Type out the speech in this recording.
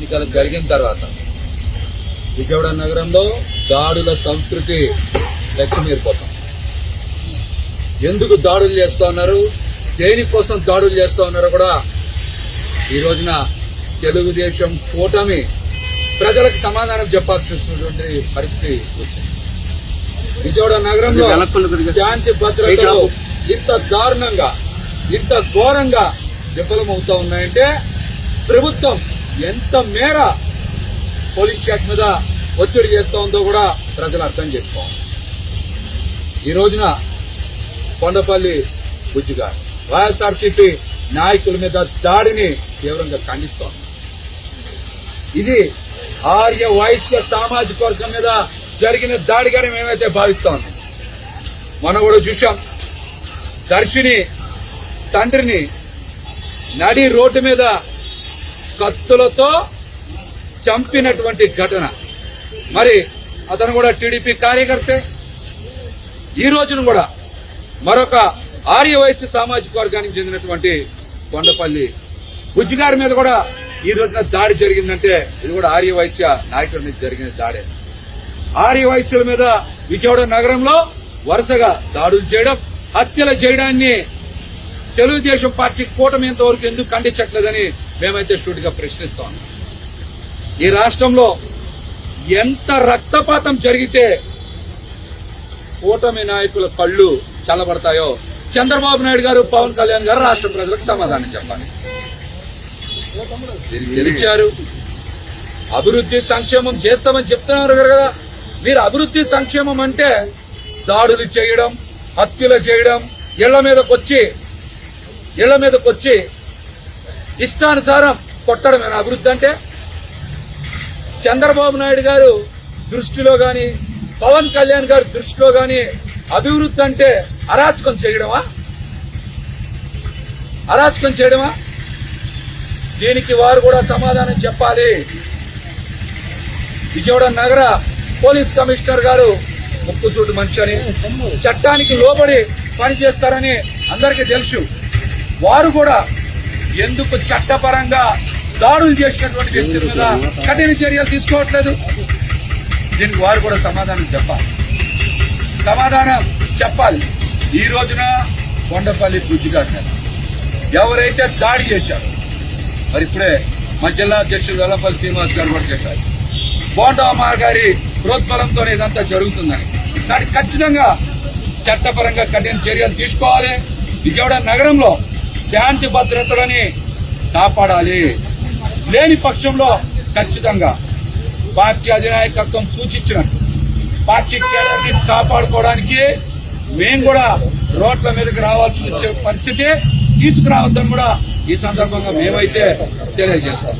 ఎన్నికలు జరిగిన తర్వాత విజయవాడ నగరంలో దాడుల సంస్కృతి లక్ష్యమీరిపోతాం. ఎందుకు దాడులు చేస్తూ ఉన్నారు, దేనికోసం దాడులు చేస్తూ ఉన్నారో కూడా ఈ రోజున తెలుగుదేశం కూటమి ప్రజలకు సమాధానం చెప్పాల్సినటువంటి పరిస్థితి వచ్చింది. విజయవాడ నగరంలో శాంతి భద్రతలు ఇంత దారుణంగా, ఇంత ఘోరంగా విఫలమవుతా ఉన్నాయంటే ప్రభుత్వం ఎంత మేర పోలీస్ శాఖ మీద ఒత్తిడి చేస్తూ ఉందో కూడా ప్రజలు అర్థం చేసుకోవాలి. ఈ రోజున కొండపల్లి బుజ్జి గారు వైఎస్ఆర్సీపీ నాయకుల మీద దాడిని తీవ్రంగా ఖండిస్తోంది. ఇది ఆర్య వైశ్య సామాజిక వర్గం మీద జరిగిన దాడిగానే మేమైతే భావిస్తాం. మనం కూడా చూశాం, దర్శిని తండ్రిని నడి రోడ్డు మీద కత్తులతో చంపినటువంటి ఘటన. మరి అతను కూడా టీడీపీ కార్యకర్తే. ఈ రోజున కూడా మరొక ఆర్య వైశ్య సామాజిక వర్గానికి చెందినటువంటి కొండపల్లి బుజ్జి గారి మీద కూడా ఈ రోజున దాడి జరిగిందంటే ఇది కూడా ఆర్య వైశ్య నాయకుడి మీద జరిగిన దాడే. ఆర్య వైశ్యుల మీద విజయవాడ నగరంలో వరుసగా దాడులు చేయడం, హత్యలు చేయడాన్ని తెలుగుదేశం పార్టీ కూటమి ఇంతవరకు ఎందుకు ఖండించట్లేదని మేమైతే సూటిగా ప్రశ్నిస్తాం. ఈ రాష్ట్రంలో ఎంత రక్తపాతం జరిగితే కూటమి నాయకుల కళ్ళు చల్లబడతాయో చంద్రబాబు నాయుడు గారు, పవన్ కళ్యాణ్ గారు రాష్ట్ర ప్రజలకు సమాధానం చెప్పాలి. గెలిచారు, అభివృద్ధి సంక్షేమం చేస్తామని చెప్తున్నారు కదా. మీరు అభివృద్ధి సంక్షేమం అంటే దాడులు చేయడం, హత్యలు చేయడం, ఇళ్ల మీదకి వచ్చి ఇష్టానుసారం కొట్టడమేనా అభివృద్ధి అంటే? చంద్రబాబు నాయుడు గారు దృష్టిలో గాని, పవన్ కళ్యాణ్ గారి దృష్టిలో గాని అభివృద్ధి అంటే అరాచకం చేయడమా? దీనికి వారు కూడా సమాధానం చెప్పాలి. విజయవాడ నగర పోలీస్ కమిషనర్ గారు ముక్కుసూటి మనిషి అని, చట్టానికి లోబడి పనిచేస్తారని అందరికీ తెలుసు. వారు కూడా ఎందుకు చట్టపరంగా దాడులు చేసినటువంటి వ్యక్తుల మీద కఠిన చర్యలు తీసుకోవట్లేదు? దీనికి వారు కూడా సమాధానం చెప్పాలి. ఈ రోజున కొండపల్లి బుజ్జి గారు ఎవరైతే దాడి చేశారో, మరి ఇప్పుడే మా జిల్లా అధ్యక్షుడు వెల్లంపల్లి శ్రీనివాస్ గారు కూడా చెప్పారు, బోండా గారి ప్రోత్బలంతో ఇదంతా జరుగుతుందని. దానికి ఖచ్చితంగా చట్టపరంగా కఠిన చర్యలు తీసుకోవాలి. విజయవాడ నగరంలో శాంతి భద్రతలని కాపాడాలి. లేని పక్షంలో ఖచ్చితంగా పార్టీ అధినాయకత్వం సూచించినట్టు పార్టీ కేడర్ని కాపాడుకోవడానికి మేము కూడా రోడ్ల మీదకి రావాల్సి వచ్చే పరిస్థితి తీసుకురావద్దని కూడా ఈ సందర్భంగా మేమైతే తెలియజేస్తాం.